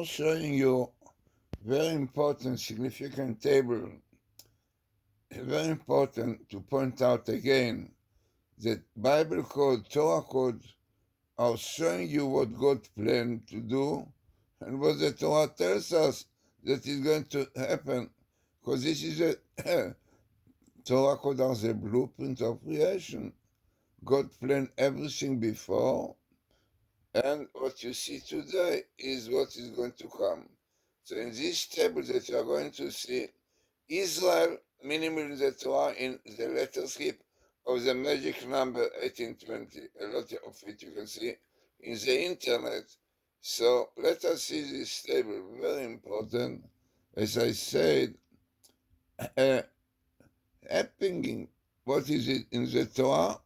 Showing you very important, significant table. Very important to point out again that Bible code, Torah code are showing you what God planned to do and what the Torah tells us that is going to happen. Because this is a Torah code as a blueprint of creation. God planned everything before, and what you see today is what is going to come. So in this table that you are going to see, Israel, minimal in the Torah, in the letter skip of the magic number 1820. A lot of it you can see in the internet. So let us see this table, very important. As I said, happening, what is it in the Torah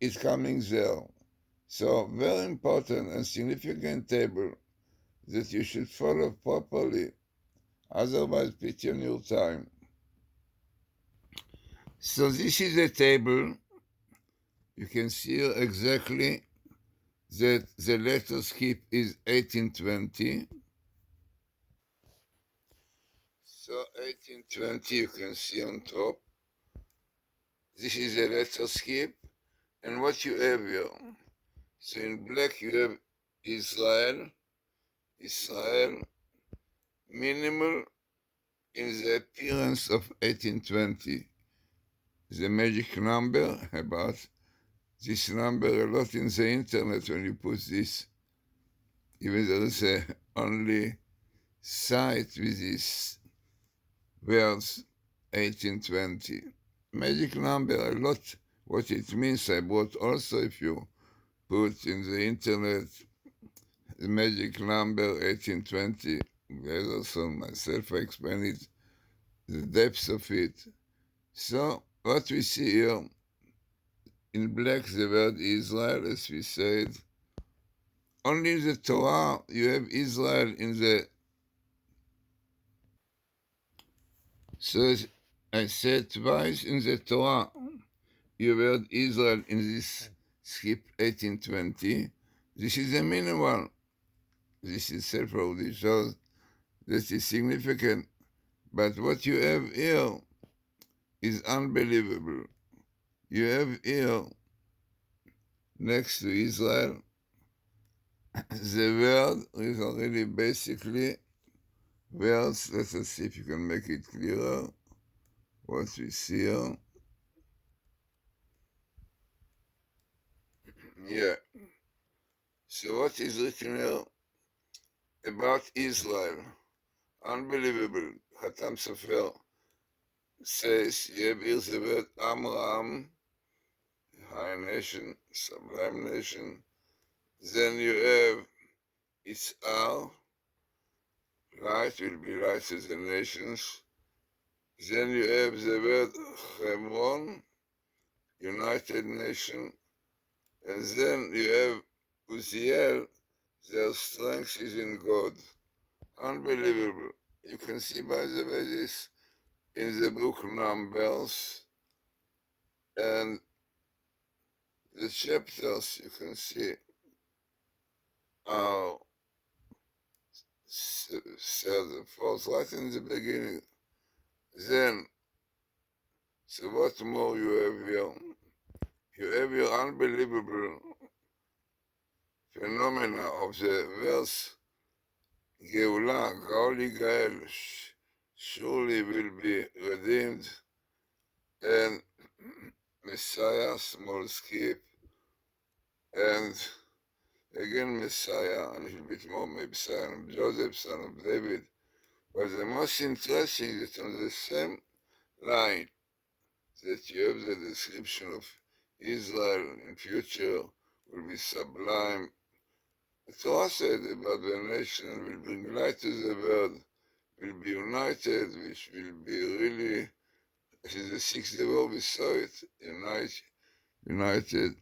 is coming there. So very important and significant table that you should follow properly, otherwise pity on your time. So this is a table. You can see here exactly that the letter skip is 1820. So 1820 you can see on top. This is a letter skip. And what you have here, so in black you have Israel, minimal in the appearance of 1820. The magic number, about this number a lot in the internet when you put this, even there is a only site with this words 1820. Magic number, a lot what it means. I brought also, if you put in the internet the magic number 1820, Glazerson, myself, I explain it, the depths of it. So what we see here, in black the word Israel, as we said. Only in the Torah you have Israel in the... So I said twice in the Torah you heard Israel in this skip 1820. This is a minimal. This is self-already shows that is significant. But what you have here is unbelievable. You have here, next to Israel, the word is already basically words. Let us see if you can make it clearer. What we see here. Yeah. So what is written here about Israel? Unbelievable. Hatam Sofer says, you have here the word Amram, high nation, sublime nation. Then you have Is'ar, light will be light to the nations. Then you have the word Hebron, United Nation. And then you have Uziel, their strength is in God. Unbelievable. You can see, by the way, this in the book Numbers, and the chapters you can see are third and fourth, right in the beginning. Then, so what more you have here? You have your unbelievable phenomena of the verse Geulah, Gaoli Gael, surely will be redeemed, and Messiah, small skip, and again Messiah, a little bit more, maybe son of Joseph, son of David. But the most interesting is on the same line that you have the description of Israel in future will be sublime. The Torah said about the nation will bring light to the world, will be united, which will be really, in the sixth war we saw it, united.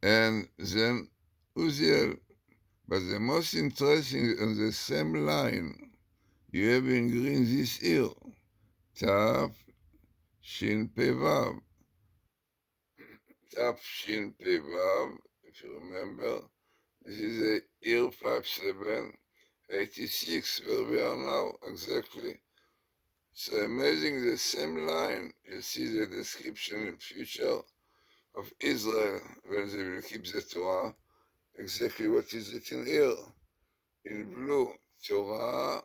And then Uziel. But the most interesting on the same line, you have in green this here, Tav Shin Pe Vav. Tav Shin Pe Vav, if you remember, this is a year 57, 86, where we are now exactly. So amazing, the same line, you see the description in future of Israel, when they will keep the Torah, exactly what is written here, in blue, Torah,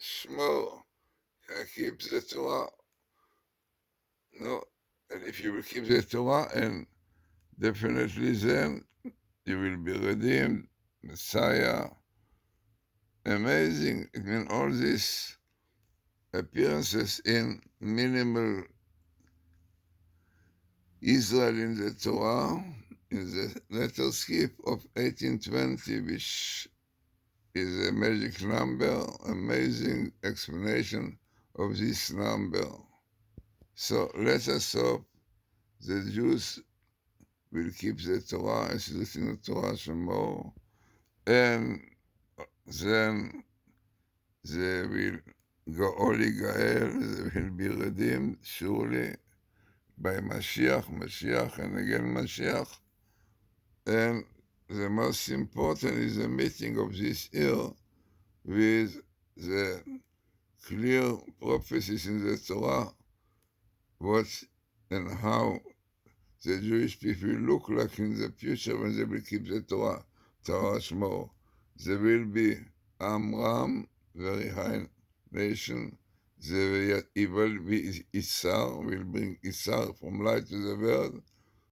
Shmor, keep the Torah. No, and if you will keep the Torah, and definitely then you will be redeemed, Messiah. Amazing, in all these appearances in minimal Israel in the Torah, in the letter skip of 1820, which is a magic number, amazing explanation of this number. So let us hope the Jews will keep the Torah as written in the Torah Shemor, and then they will go Holy Gael, they will be redeemed surely by Mashiach, and again Mashiach. And the most important is the meeting of this year with the clear prophecies in the Torah, what and how the Jewish people look like in the future when they will keep the Torah, Torah Shmor. They will be Amram, very high nation. He will be Isar, will bring Isar from light to the world,